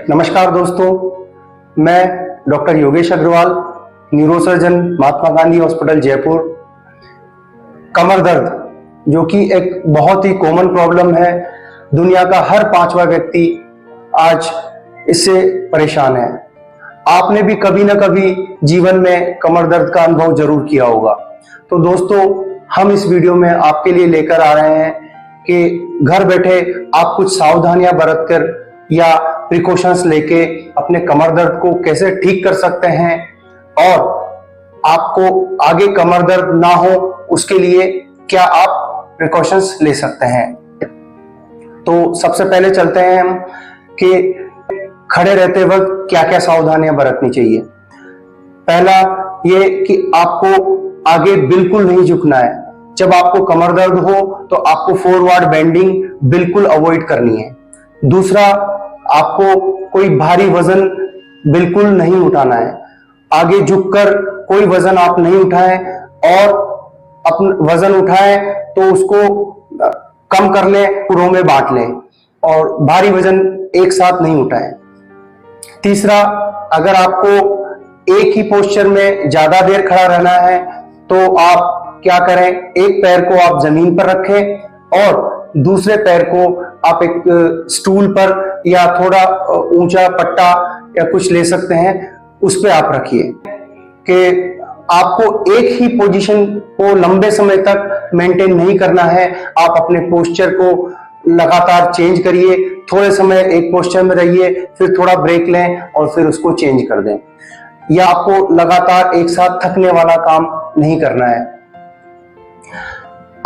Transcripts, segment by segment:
नमस्कार दोस्तों, मैं doctor Yogesh Agarwal, neurosurgeon, Mahatma Gandhi hospital Jaipur. कमर दर्द जो कि एक बहुत ही कॉमन प्रॉब्लम है, दुनिया का हर 5वां व्यक्ति आज इससे परेशान है। आपने भी कभी ना कभी जीवन में कमर दर्द का अनुभव जरूर किया होगा। तो दोस्तों, हम इस वीडियो में आपके लिए लेकर आ रहे हैं कि घर बैठे आप कुछ सावधानियां बरतकर या प्रिकॉशंस लेके अपने कमर दर्द को कैसे ठीक कर सकते हैं और आपको आगे कमर दर्द ना हो उसके लिए क्या आप प्रिकॉशंस ले सकते हैं। तो सबसे पहले चलते हैं हम कि खड़े रहते वक्त क्या क्या सावधानियां बरतनी चाहिए। पहला ये कि आपको आगे बिल्कुल नहीं झुकना है। जब आपको कमर दर्द हो तो आपको फॉरवर्ड बेंडिंग बिल्कुल अवॉइड करनी है। दूसरा, आपको कोई भारी वजन बिल्कुल नहीं उठाना है। आगे झुककर कोई वजन आप नहीं उठाएं और अपना वजन उठाएं तो उसको कम कर लें, पुरों में बांट लें और भारी वजन एक साथ नहीं उठाएं। तीसरा, अगर आपको एक ही पोस्चर में ज्यादा देर खड़ा रहना है तो आप क्या करें, एक पैर को आप जमीन पर रखें और दूसरे पैर को आप एक स्टूल पर या थोड़ा ऊंचा पट्टा या कुछ ले सकते हैं, उस पे आप रखिए कि आपको एक ही पोजीशन को लंबे समय तक मेंटेन नहीं करना है। आप अपने पोस्चर को लगातार चेंज करिए, थोड़े समय एक पोस्चर में रहिए, फिर थोड़ा ब्रेक लें और फिर उसको चेंज कर दें। या आपको लगातार एक साथ थकने वाला काम नहीं करना है।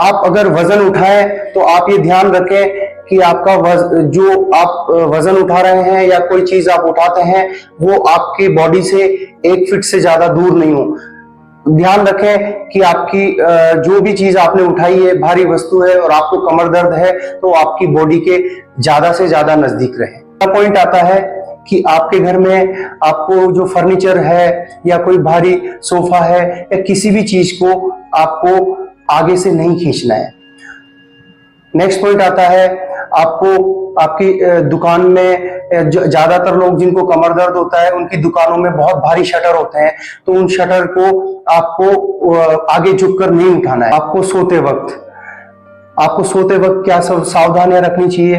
आप अगर वजन उठाएं तो आप ये ध्यान रखें कि आपका जो आप वजन उठा रहे हैं या कोई चीज आप उठाते हैं वो आपकी बॉडी से 1 फीट से ज्यादा दूर नहीं हो। ध्यान रखें कि आपकी जो भी चीज आपने उठाई है, भारी वस्तु है और आपको कमर दर्द है, तो आपकी बॉडी के ज्यादा से ज्यादा नजदीक रहे। पॉइंट आता है कि आपके घर में आपको जो फर्नीचर है या कोई भारी सोफा है या किसी भी चीज को आपको आगे से नहीं खींचना है। नेक्स्ट पॉइंट आता है, आपको आपकी दुकान में ज्यादातर लोग जिनको कमर दर्द होता है उनकी दुकानों में बहुत भारी शटर होते हैं, तो उन शटर को आपको आगे झुककर नहीं उठाना है। आपको सोते वक्त क्या सब सावधानियां रखनी चाहिए।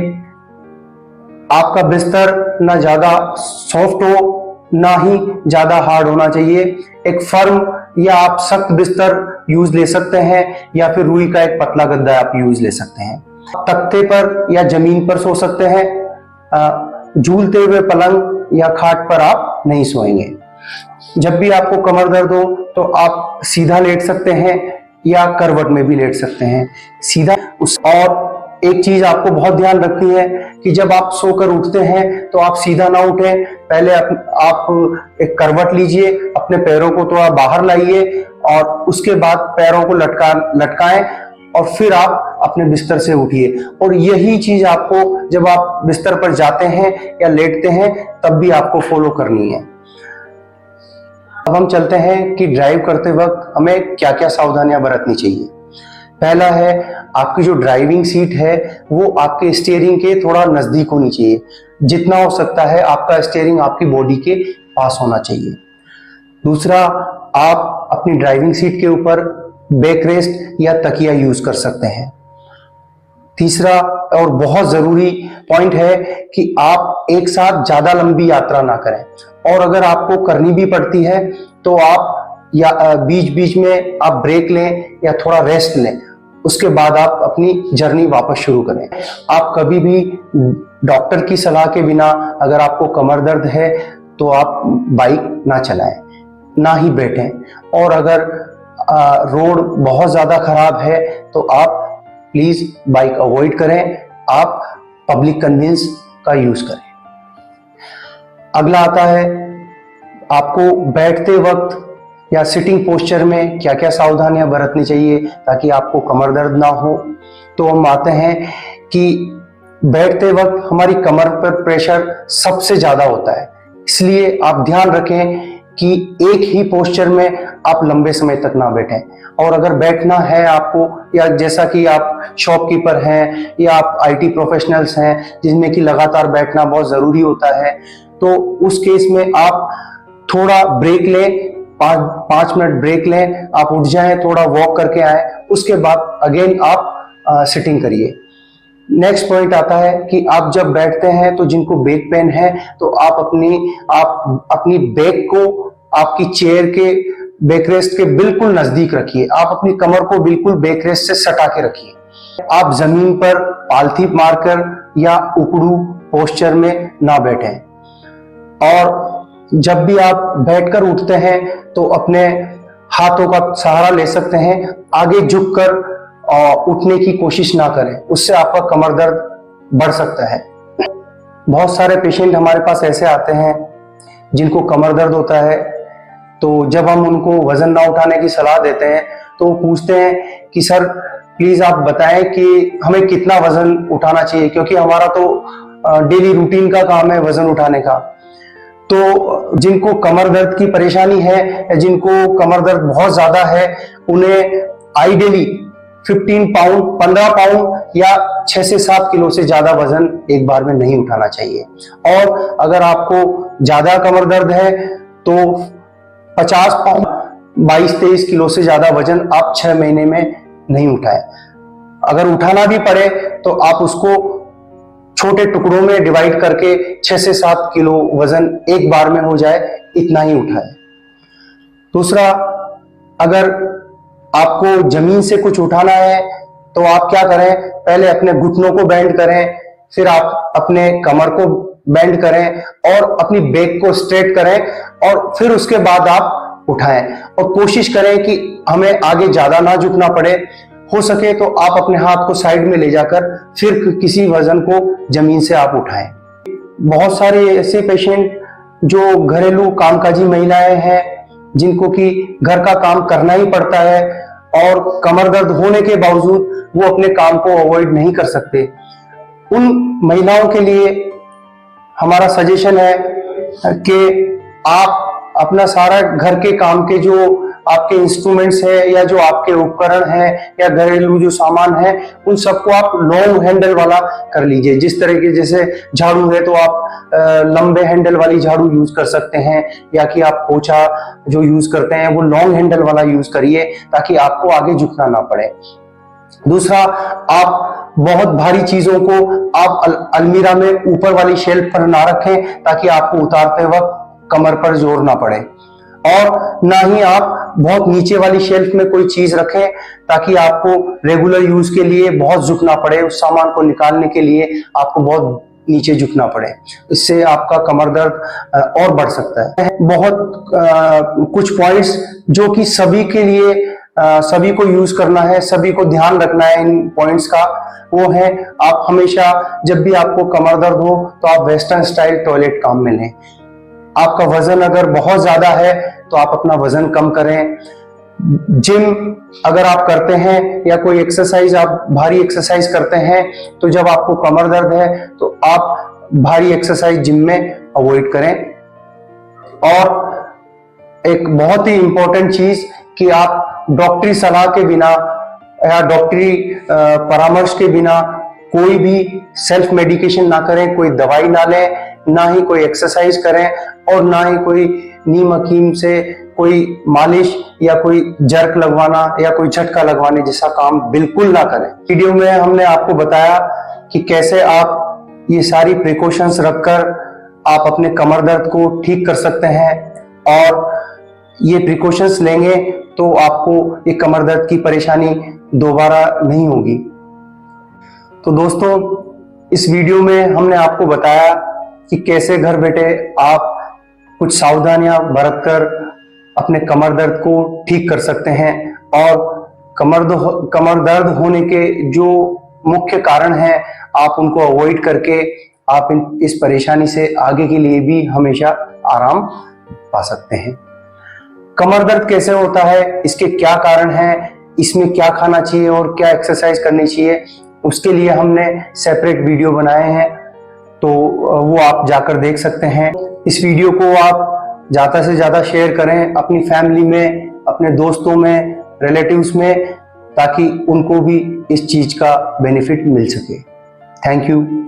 आपका बिस्तर ना ज्यादा सॉफ्ट हो ना ही ज्यादा हार्ड होना चाहिए। एक फर्म या आप सख्त बिस्तर यूज ले सकते हैं या फिर रुई का एक पतला गद्दा आप यूज ले सकते हैं। तख्ते पर या जमीन पर सो सकते हैं। झूलते हुए पलंग या खाट पर आप नहीं सोएंगे। जब भी आपको कमर दर्द हो तो आप सीधा लेट सकते हैं या करवट में भी लेट सकते हैं, सीधा। और एक चीज आपको बहुत ध्यान रखनी है कि जब आप सोकर उठते हैं तो आप सीधा ना उठें। पहले आप एक करवट लीजिए, अपने पैरों को थोड़ा बाहर लाइए और उसके बाद पैरों को लटकाएं और फिर आप अपने बिस्तर से उठिए। और यही चीज आपको जब आप बिस्तर पर जाते हैं या लेटते हैं तब भी आपको फॉलो करनी है। अब हम चलते हैं कि ड्राइव करते वक्त हमें क्या क्या सावधानियां बरतनी चाहिए। पहला है, आपकी जो ड्राइविंग सीट है वो आपके स्टीयरिंग के थोड़ा नजदीक होनी चाहिए। जितना हो सकता है आपका स्टीयरिंग आपकी बॉडी के पास होना चाहिए। दूसरा, आप अपनी ड्राइविंग सीट के ऊपर बैक रेस्ट या तकिया यूज कर सकते हैं। तीसरा और बहुत जरूरी पॉइंट है कि आप एक साथ ज्यादा लंबी यात्रा ना करें, और अगर आपको करनी भी पड़ती है तो आप या बीच बीच में आप ब्रेक लें या थोड़ा रेस्ट लें, उसके बाद आप अपनी जर्नी वापस शुरू करें। आप कभी भी डॉक्टर की सलाह के बिना अगर आपको कमर दर्द है तो आप बाइक ना चलाएं, ना ही बैठें। और अगर रोड बहुत ज्यादा खराब है तो आप प्लीज बाइक अवॉइड करें, आप पब्लिक कन्वेंस का यूज करें। अगला आता है, आपको बैठते वक्त या सिटिंग पोस्चर में क्या क्या सावधानियां बरतनी चाहिए ताकि आपको कमर दर्द ना हो। तो हम आते हैं कि बैठते वक्त हमारी कमर पर प्रेशर सबसे ज्यादा होता है, इसलिए आप ध्यान रखें कि एक ही पोस्चर में आप लंबे समय तक ना बैठें। और अगर बैठना है आपको, या जैसा कि आप शॉपकीपर हैं या आप आईटी प्रोफेशनल्स हैं जिसमें कि लगातार बैठना बहुत ज़रूरी होता है, तो उस केस में आप थोड़ा ब्रेक लें, 5 मिनट ब्रेक लें, आप उठ जाएं, थोड़ा वॉक करके आए, उसके बाद अगेन आप सिटिंग करिए। नेक्स्ट पॉइंट आता है कि आप जब बैठते हैं तो जिनको बैक पेन है तो आप अपनी बैक को आपकी चेयर के बैकरेस्ट के बिल्कुल नजदीक रखिए। आप अपनी कमर को बिल्कुल बैकरेस्ट से सटा के रखिए। आप जमीन पर पालथी मारकर या उकड़ू पोस्चर में ना बैठें। और जब भी आप बैठकर उठते हैं तो अपने हाथों का सहारा ले सकते हैं, आगे झुककर उठने की कोशिश ना करें, उससे आपका कमर दर्द बढ़ सकता है। बहुत सारे पेशेंट हमारे पास ऐसे आते हैं जिनको कमर दर्द होता है, तो जब हम उनको वजन ना उठाने की सलाह देते हैं तो वो पूछते हैं कि सर प्लीज आप बताएं कि हमें कितना वजन उठाना चाहिए, क्योंकि हमारा तो डेली रूटीन का काम है वजन उठाने का। तो जिनको कमर दर्द की परेशानी है, जिनको कमर दर्द बहुत ज्यादा है, उन्हें आइडियली 15 पाउंड या 6 से 7 किलो से ज्यादा वजन एक बार में नहीं उठाना चाहिए। और अगर आपको ज्यादा कमर दर्द है तो 50 पाउंड 22-23 किलो से ज्यादा वजन आप 6 महीने में नहीं उठाए। अगर उठाना भी पड़े तो आप उसको छोटे टुकड़ों में डिवाइड करके 6 से 7 किलो वजन एक बार में हो जाए, इतना ही उठाए। दूसरा, अगर आपको जमीन से कुछ उठाना है तो आप क्या करें, पहले अपने घुटनों को बेंड करें, फिर आप अपने कमर को बेंड करें और अपनी बैक को स्ट्रेट करें और फिर उसके बाद आप उठाएं। और कोशिश करें कि हमें आगे ज्यादा ना झुकना पड़े। हो सके तो आप अपने हाथ को साइड में ले जाकर फिर किसी वजन को जमीन से आप उठाएं। बहुत सारे ऐसे पेशेंट जो घरेलू कामकाजी महिलाएं हैं जिनको कि घर का काम करना ही पड़ता है और कमर दर्द होने के बावजूद वो अपने काम को अवॉइड नहीं कर सकते, उन महिलाओं के लिए हमारा सजेशन है कि आप अपना सारा घर के काम के जो आपके इंस्ट्रूमेंट्स है या जो आपके उपकरण है या घरेलू जो सामान है, उन सबको आप लॉन्ग हैंडल वाला कर लीजिए। जिस तरह के जैसे झाड़ू है तो आप लंबे हैंडल वाली झाड़ू यूज कर सकते हैं, या कि आप पोछा जो यूज करते हैं वो लॉन्ग हैंडल वाला यूज करिए ताकि आपको आगे झुकना ना पड़े। दूसरा, आप बहुत भारी चीजों को आप अलमीरा में ऊपर वाली शेल्फ पर ना रखें ताकि आपको उतारते वक्त कमर पर जोर ना पड़े, और ना ही आप बहुत नीचे वाली शेल्फ में कोई चीज रखें ताकि आपको रेगुलर यूज के लिए बहुत झुकना पड़े, उस सामान को निकालने के लिए आपको बहुत नीचे झुकना पड़े। इससे आपका कमर दर्द और बढ़ सकता है। बहुत कुछ पॉइंट्स जो कि सभी के लिए सभी को यूज करना है, सभी को ध्यान रखना है इन पॉइंट्स का, वो है आप हमेशा जब भी आपको कमर दर्द हो तो आप वेस्टर्न स्टाइल टॉयलेट काम में लें। आपका वजन अगर बहुत ज्यादा है तो आप अपना वजन कम करें। जिम अगर आप करते हैं या कोई एक्सरसाइज आप भारी एक्सरसाइज करते हैं तो जब आपको कमर दर्द है तो आप भारी एक्सरसाइज जिम में अवॉइड करें। और एक बहुत ही इंपॉर्टेंट चीज कि आप डॉक्टरी सलाह के बिना या डॉक्टरी परामर्श के बिना कोई भी सेल्फ मेडिकेशन ना करें, कोई दवाई ना लें, ना ही कोई एक्सरसाइज करें और ना ही कोई नीम हकीम से कोई मालिश या कोई जर्क लगवाना या कोई झटका लगवाने जैसा काम बिल्कुल ना करें। वीडियो में हमने आपको बताया कि कैसे आप ये सारी प्रिकॉशंस रखकर आप अपने कमर दर्द को ठीक कर सकते हैं, और ये प्रिकॉशंस लेंगे तो आपको ये कमर दर्द की परेशानी दोबारा नहीं होगी। तो दोस्तों, इस वीडियो में हमने आपको बताया कि कैसे घर बैठे आप कुछ सावधानियां बरतकर अपने कमर दर्द को ठीक कर सकते हैं, और कमर दर्द होने के जो मुख्य कारण हैं आप उनको अवॉइड करके आप इस परेशानी से आगे के लिए भी हमेशा आराम पा सकते हैं। कमर दर्द कैसे होता है, इसके क्या कारण हैं, इसमें क्या खाना चाहिए और क्या एक्सरसाइज करनी चाहिए, उसके लिए हमने सेपरेट वीडियो बनाए हैं, तो वो आप जाकर देख सकते हैं। इस वीडियो को आप ज़्यादा से ज़्यादा शेयर करें अपनी फैमिली में, अपने दोस्तों में, रिलेटिव्स में, ताकि उनको भी इस चीज़ का बेनिफिट मिल सके। Thank you.